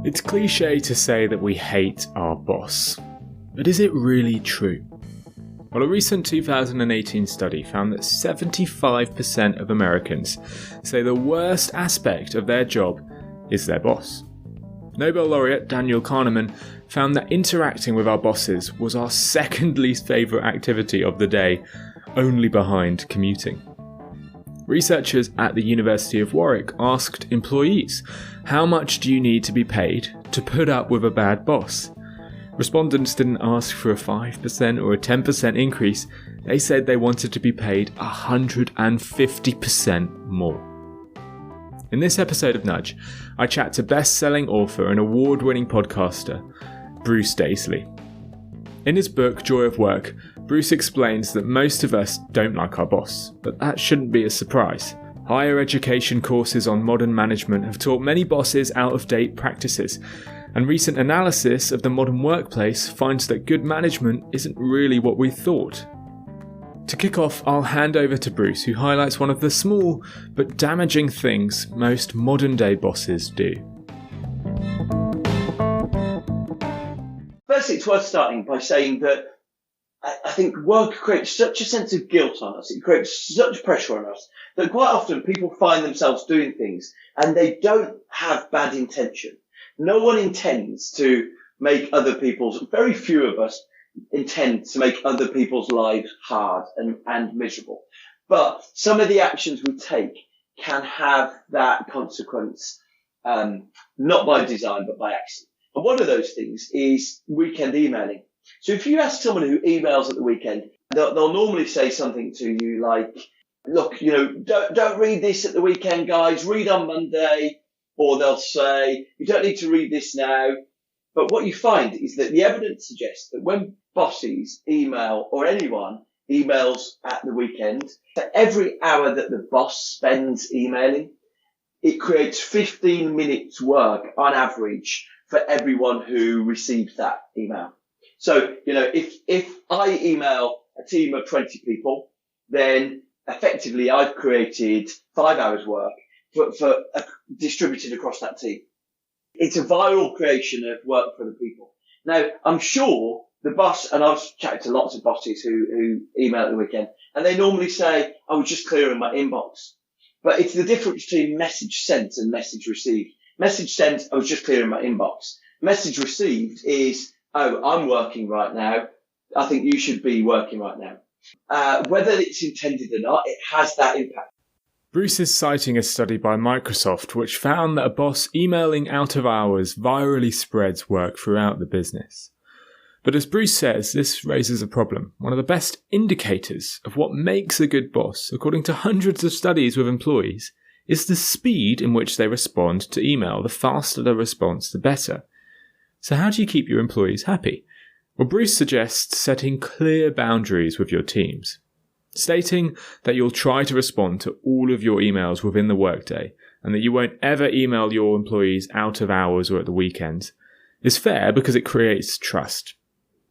It's cliche to say that we hate our boss, but is it really true? Well, a recent 2018 study found that 75% of Americans say the worst aspect of their job is their boss. Nobel laureate Daniel Kahneman found that interacting with our bosses was our second least favourite activity of the day, only behind commuting. Researchers at the University of Warwick asked employees, how much do you need to be paid to put up with a bad boss? Respondents didn't ask for a 5% or a 10% increase, they said they wanted to be paid 150% more. In this episode of Nudge, I chat to best-selling author and award-winning podcaster, Bruce Daisley. In his book, Joy of Work, Bruce explains that most of us don't like our boss, but that shouldn't be a surprise. Higher education courses on modern management have taught many bosses out-of-date practices, and recent analysis of the modern workplace finds that good management isn't really what we thought. To kick off, I'll hand over to Bruce, who highlights one of the small but damaging things most modern-day bosses do. Firstly, it's worth starting by saying that I think work creates such a sense of guilt on us, it creates such pressure on us, that quite often people find themselves doing things and they don't have bad intention. No one intends to make other people's, very few of us intend to make other people's lives hard and miserable. But some of the actions we take can have that consequence, not by design, but by accident. And one of those things is weekend emailing. So if you ask someone who emails at the weekend, they'll normally say something to you like, look, don't read this at the weekend, guys, read on Monday. Or they'll say, you don't need to read this now. But what you find is that the evidence suggests that when bosses email, or anyone emails at the weekend, for every hour that the boss spends emailing, it creates 15 minutes work on average for everyone who receives that email. So, if I email a team of 20 people, then effectively I've created 5 hours work for distributed across that team. It's a viral creation of work for the people. Now, I'm sure the boss, and I've chatted to lots of bosses who email at the weekend, and they normally say, I was just clearing my inbox. But it's the difference between message sent and message received. Message sent, I was just clearing my inbox. Message received is, oh, I'm working right now. I think you should be working right now. Whether it's intended or not, it has that impact. Bruce is citing a study by Microsoft which found that a boss emailing out of hours virally spreads work throughout the business. But as Bruce says, this raises a problem. One of the best indicators of what makes a good boss, according to hundreds of studies with employees, is the speed in which they respond to email. The faster the response, the better. So how do you keep your employees happy? Well, Bruce suggests setting clear boundaries with your teams. Stating that you'll try to respond to all of your emails within the workday and that you won't ever email your employees out of hours or at the weekends is fair because it creates trust.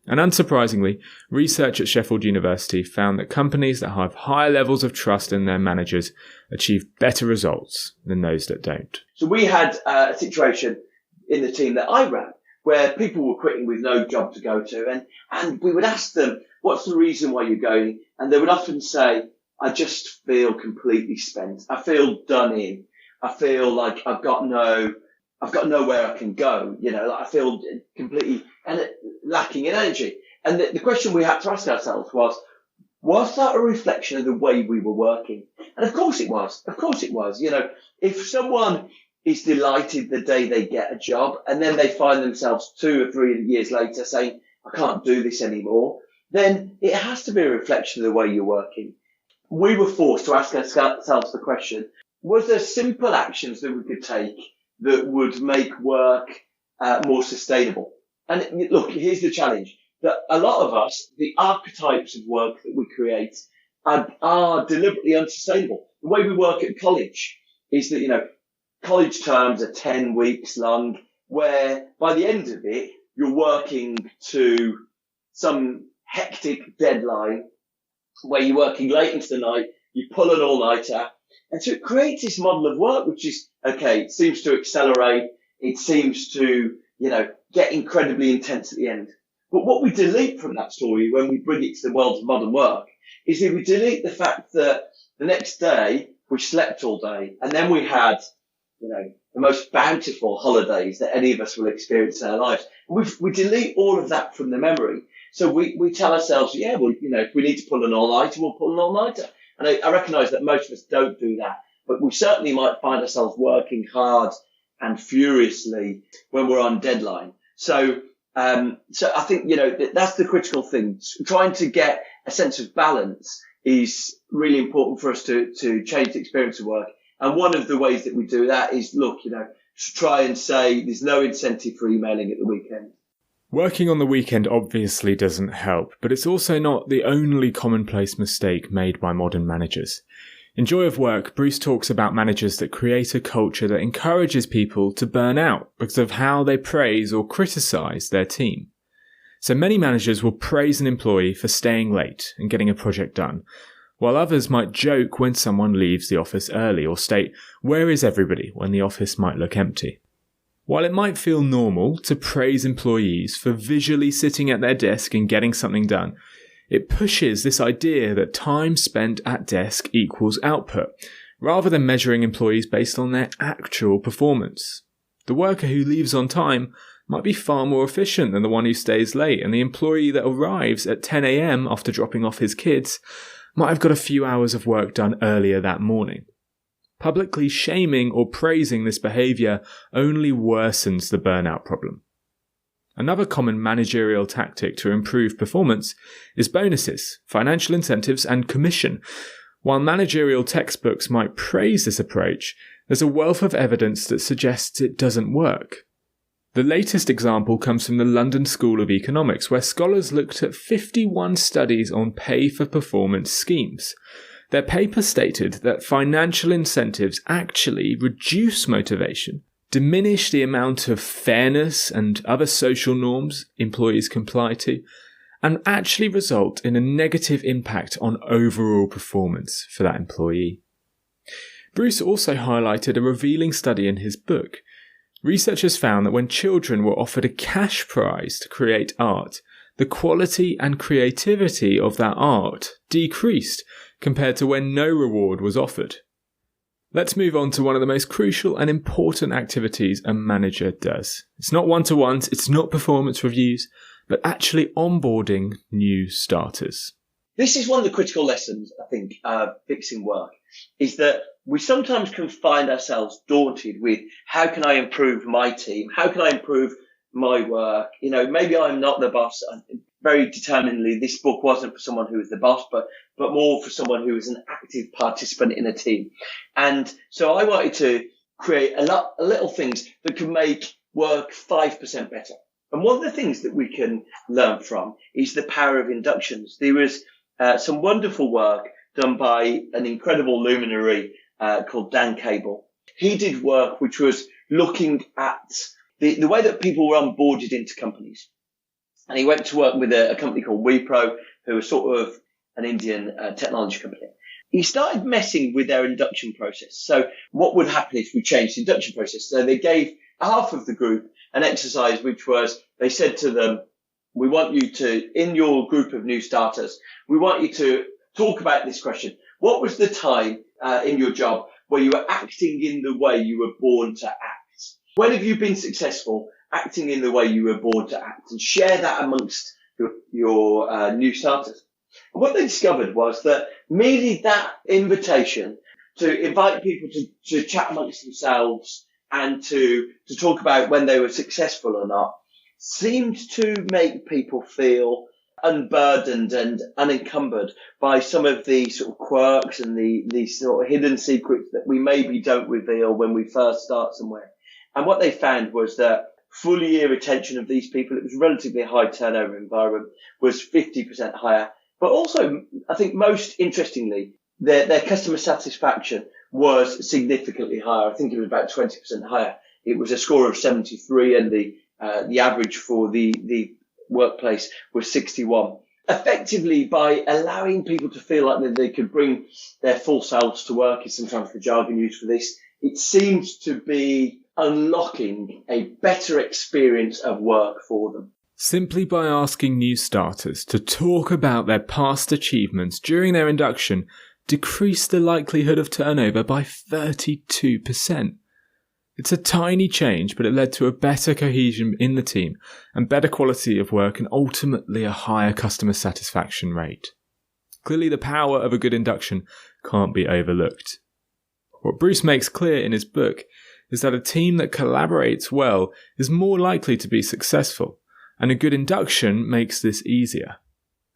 And unsurprisingly, research at Sheffield University found that companies that have higher levels of trust in their managers achieve better results than those that don't. So we had a situation in the team that I ran where people were quitting with no job to go to, and we would ask them, what's the reason why you're going? And they would often say, I just feel completely spent. I feel done in. I feel like I've got nowhere I can go. I feel completely lacking in energy. And the question we had to ask ourselves was that a reflection of the way we were working? And of course it was. If someone is delighted the day they get a job and then they find themselves 2 or 3 years later saying, I can't do this anymore, then it has to be a reflection of the way you're working. We were forced to ask ourselves the question, was there simple actions that we could take that would make work more sustainable? And look, here's the challenge, that a lot of us, the archetypes of work that we create are deliberately unsustainable. The way we work at college is that, college terms are 10 weeks long, where by the end of it, you're working to some hectic deadline where you're working late into the night, you pull an all-nighter. And so it creates this model of work, which is, okay, it seems to accelerate. it seems to, get incredibly intense at the end. But what we delete from that story when we bring it to the world of modern work is that we delete the fact that the next day we slept all day and then we had, the most bountiful holidays that any of us will experience in our lives. We delete all of that from the memory. So we tell ourselves, if we need to pull an all-nighter, we'll pull an all-nighter. And I recognise that most of us don't do that, but we certainly might find ourselves working hard and furiously when we're on deadline. So I think, that's the critical thing. Trying to get a sense of balance is really important for us to change the experience of work. And one of the ways that we do that is, to try and say there's no incentive for emailing at the weekend. Working on the weekend obviously doesn't help, but it's also not the only commonplace mistake made by modern managers. In Joy of Work, Bruce talks about managers that create a culture that encourages people to burn out because of how they praise or criticise their team. So many managers will praise an employee for staying late and getting a project done, while others might joke when someone leaves the office early or state, "Where is everybody?" when the office might look empty. While it might feel normal to praise employees for visually sitting at their desk and getting something done, it pushes this idea that time spent at desk equals output, rather than measuring employees based on their actual performance. The worker who leaves on time might be far more efficient than the one who stays late, and the employee that arrives at 10 a.m. after dropping off his kids might have got a few hours of work done earlier that morning. Publicly shaming or praising this behaviour only worsens the burnout problem. Another common managerial tactic to improve performance is bonuses, financial incentives, and commission. While managerial textbooks might praise this approach, there's a wealth of evidence that suggests it doesn't work. The latest example comes from the London School of Economics, where scholars looked at 51 studies on pay-for-performance schemes. Their paper stated that financial incentives actually reduce motivation, diminish the amount of fairness and other social norms employees comply to, and actually result in a negative impact on overall performance for that employee. Bruce also highlighted a revealing study in his book. Researchers found that when children were offered a cash prize to create art, the quality and creativity of that art decreased compared to when no reward was offered. Let's move on to one of the most crucial and important activities a manager does. It's not one-to-ones, it's not performance reviews, but actually onboarding new starters. This is one of the critical lessons, I think, fixing work, is that we sometimes can find ourselves daunted with how can I improve my team? How can I improve my work? Maybe I'm not the boss. Very determinedly, this book wasn't for someone who was the boss, but more for someone who was an active participant in a team. And so I wanted to create a little things that can make work 5% better. And one of the things that we can learn from is the power of inductions. There was some wonderful work done by an incredible luminary called Dan Cable. He did work which was looking at the way that people were onboarded into companies. And he went to work with a company called Wipro, who was sort of an Indian technology company. He started messing with their induction process. So what would happen if we changed the induction process? So they gave half of the group an exercise, which was, they said to them, we want you to, in your group of new starters, we want you to talk about this question. What was the time in your job where you were acting in the way you were born to act? When have you been successful acting in the way you were born to act? And share that amongst your new starters. And what they discovered was that merely that invitation to invite people to chat amongst themselves and to talk about when they were successful or not seemed to make people feel unburdened and unencumbered by some of the sort of quirks and the sort of hidden secrets that we maybe don't reveal when we first start somewhere. And what they found was that full year retention of these people, it was a relatively high turnover environment, was 50% higher. But also, I think most interestingly, their customer satisfaction was significantly higher. I think it was about 20% higher. It was a score of 73 and the average for the workplace was 61. Effectively, by allowing people to feel like that they could bring their full selves to work, is sometimes the jargon used for this, it seems to be unlocking a better experience of work for them. Simply by asking new starters to talk about their past achievements during their induction decreased the likelihood of turnover by 32%. It's a tiny change, but it led to a better cohesion in the team and better quality of work and ultimately a higher customer satisfaction rate. Clearly, the power of a good induction can't be overlooked. What Bruce makes clear in his book is that a team that collaborates well is more likely to be successful, and a good induction makes this easier.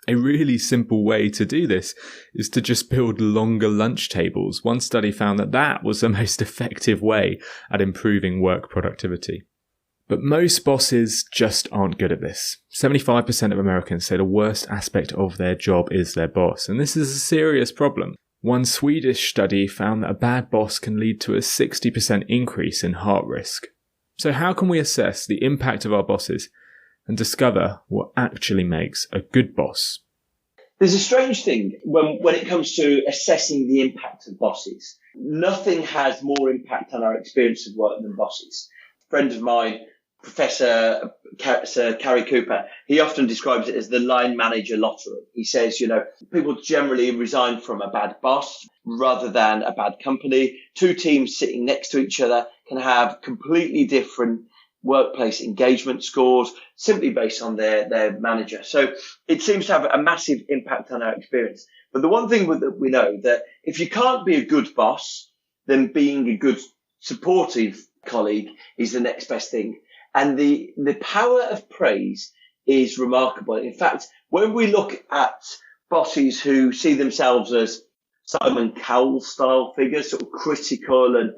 A really simple way to do this is to just build longer lunch tables. One study found that that was the most effective way at improving work productivity. But most bosses just aren't good at this. 75% of Americans say the worst aspect of their job is their boss, and this is a serious problem. One Swedish study found that a bad boss can lead to a 60% increase in heart risk. So how can we assess the impact of our bosses and discover what actually makes a good boss? There's a strange thing when it comes to assessing the impact of bosses. Nothing has more impact on our experience of work than bosses. A friend of mine, Professor Sir Cary Cooper, he often describes it as the line manager lottery. He says, people generally resign from a bad boss rather than a bad company. Two teams sitting next to each other can have completely different workplace engagement scores simply based on their manager. So it seems to have a massive impact on our experience. But the one thing that we know that if you can't be a good boss, then being a good supportive colleague is the next best thing. And the power of praise is remarkable. In fact, when we look at bosses who see themselves as Simon Cowell style figures, sort of critical and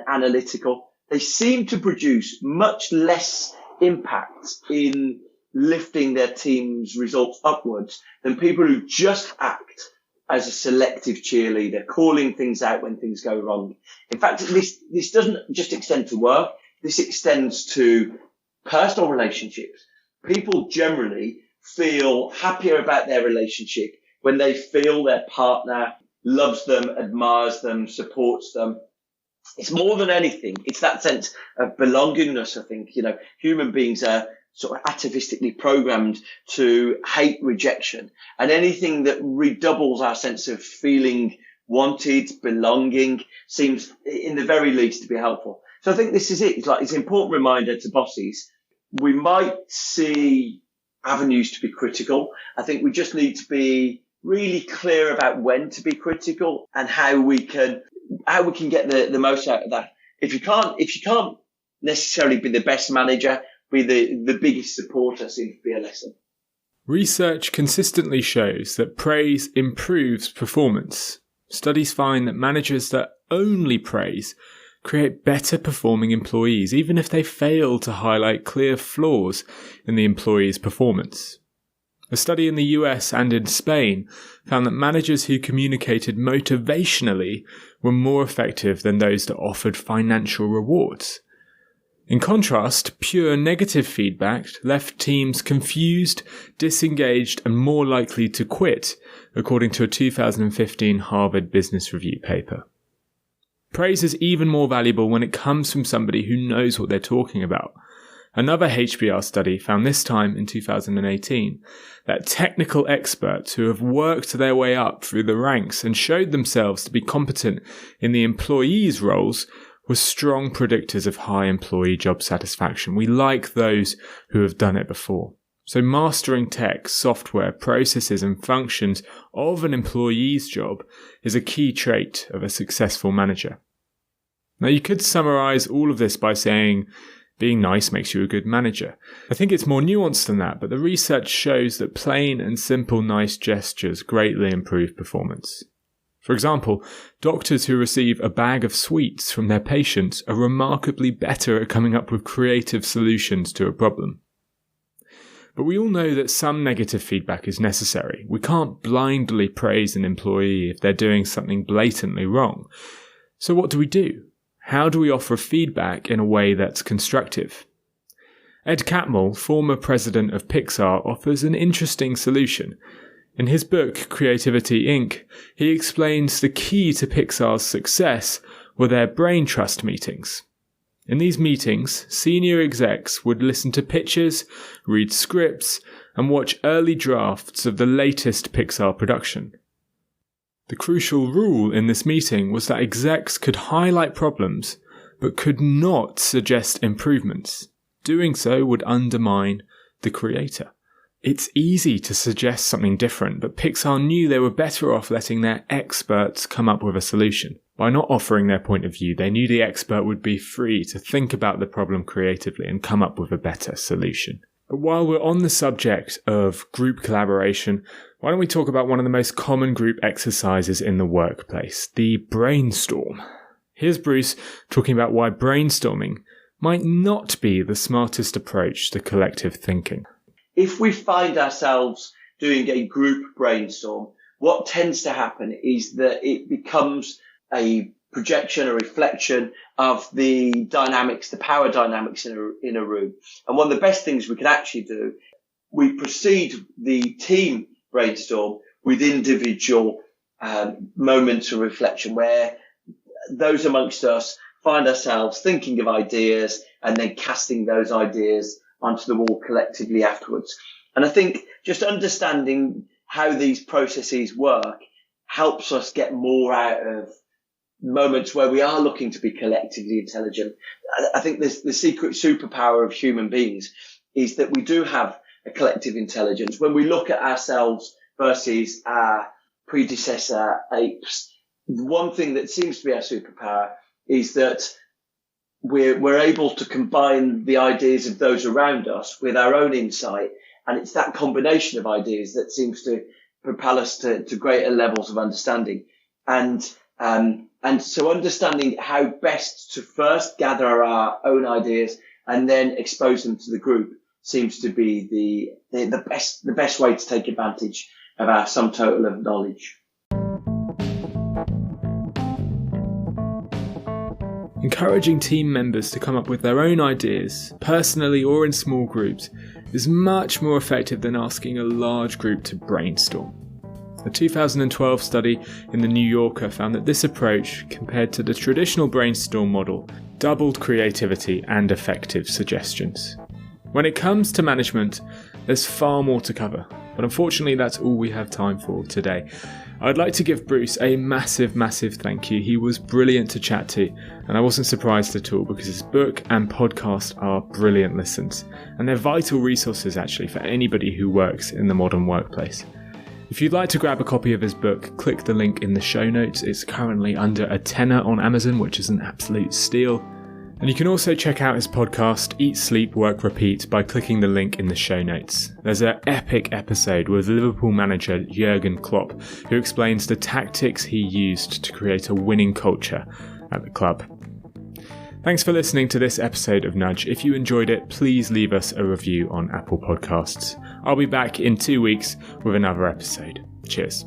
analytical, they seem to produce much less impact in lifting their team's results upwards than people who just act as a selective cheerleader, calling things out when things go wrong. In fact, this doesn't just extend to work. This extends to personal relationships. People generally feel happier about their relationship when they feel their partner loves them, admires them, supports them. It's more than anything. It's that sense of belongingness, I think. Human beings are sort of atavistically programmed to hate rejection, and anything that redoubles our sense of feeling wanted, belonging, seems in the very least to be helpful. So I think this is it. It's an important reminder to bosses. We might see avenues to be critical. I think we just need to be really clear about when to be critical and how we can get the most out of that. If you can't necessarily be the best manager, be the biggest supporter seems to be a lesson. Research consistently shows that praise improves performance. Studies find that managers that only praise create better performing employees, even if they fail to highlight clear flaws in the employee's performance. A study in the US and in Spain found that managers who communicated motivationally were more effective than those that offered financial rewards. In contrast, pure negative feedback left teams confused, disengaged, and more likely to quit, according to a 2015 Harvard Business Review paper. Praise is even more valuable when it comes from somebody who knows what they're talking about. Another HBR study found this time in 2018 that technical experts who have worked their way up through the ranks and showed themselves to be competent in the employees' roles were strong predictors of high employee job satisfaction. We like those who have done it before. So mastering tech, software, processes and functions of an employee's job is a key trait of a successful manager. Now you could summarize all of this by saying being nice makes you a good manager. I think it's more nuanced than that, but the research shows that plain and simple nice gestures greatly improve performance. For example, doctors who receive a bag of sweets from their patients are remarkably better at coming up with creative solutions to a problem. But we all know that some negative feedback is necessary. We can't blindly praise an employee if they're doing something blatantly wrong. So what do? How do we offer feedback in a way that's constructive? Ed Catmull, former president of Pixar, offers an interesting solution. In his book, Creativity Inc., he explains the key to Pixar's success were their brain trust meetings. In these meetings, senior execs would listen to pitches, read scripts, and watch early drafts of the latest Pixar production. The crucial rule in this meeting was that execs could highlight problems, but could not suggest improvements. Doing so would undermine the creator. It's easy to suggest something different, but Pixar knew they were better off letting their experts come up with a solution. By not offering their point of view, they knew the expert would be free to think about the problem creatively and come up with a better solution. But while we're on the subject of group collaboration, why don't we talk about one of the most common group exercises in the workplace, the brainstorm. Here's Bruce talking about why brainstorming might not be the smartest approach to collective thinking. If we find ourselves doing a group brainstorm, what tends to happen is that it becomes a projection, a reflection of the dynamics, the power dynamics in a room. And one of the best things we can actually do, we precede the team brainstorm with individual moments of reflection where those amongst us find ourselves thinking of ideas and then casting those ideas onto the wall collectively afterwards. And I think just understanding how these processes work helps us get more out of moments where we are looking to be collectively intelligent. I think the secret superpower of human beings is that we do have a collective intelligence. When we look at ourselves versus our predecessor apes, one thing that seems to be our superpower is that we're able to combine the ideas of those around us with our own insight. And it's that combination of ideas that seems to propel us to greater levels of understanding. And so understanding how best to first gather our own ideas and then expose them to the group seems to be the best way to take advantage of our sum total of knowledge. Encouraging team members to come up with their own ideas, personally or in small groups, is much more effective than asking a large group to brainstorm. A 2012 study in The New Yorker found that this approach, compared to the traditional brainstorm model, doubled creativity and effective suggestions. When it comes to management, there's far more to cover, but unfortunately that's all we have time for today. I'd like to give Bruce a massive thank you. He was brilliant to chat to, and I wasn't surprised at all because his book and podcast are brilliant listens, and they're vital resources actually for anybody who works in the modern workplace. If you'd like to grab a copy of his book, click the link in the show notes. It's currently under $10 on Amazon, which is an absolute steal. And you can also check out his podcast, Eat, Sleep, Work, Repeat, by clicking the link in the show notes. There's an epic episode with Liverpool manager Jurgen Klopp, who explains the tactics he used to create a winning culture at the club. Thanks for listening to this episode of Nudge. If you enjoyed it, please leave us a review on Apple Podcasts. I'll be back in 2 weeks with another episode. Cheers.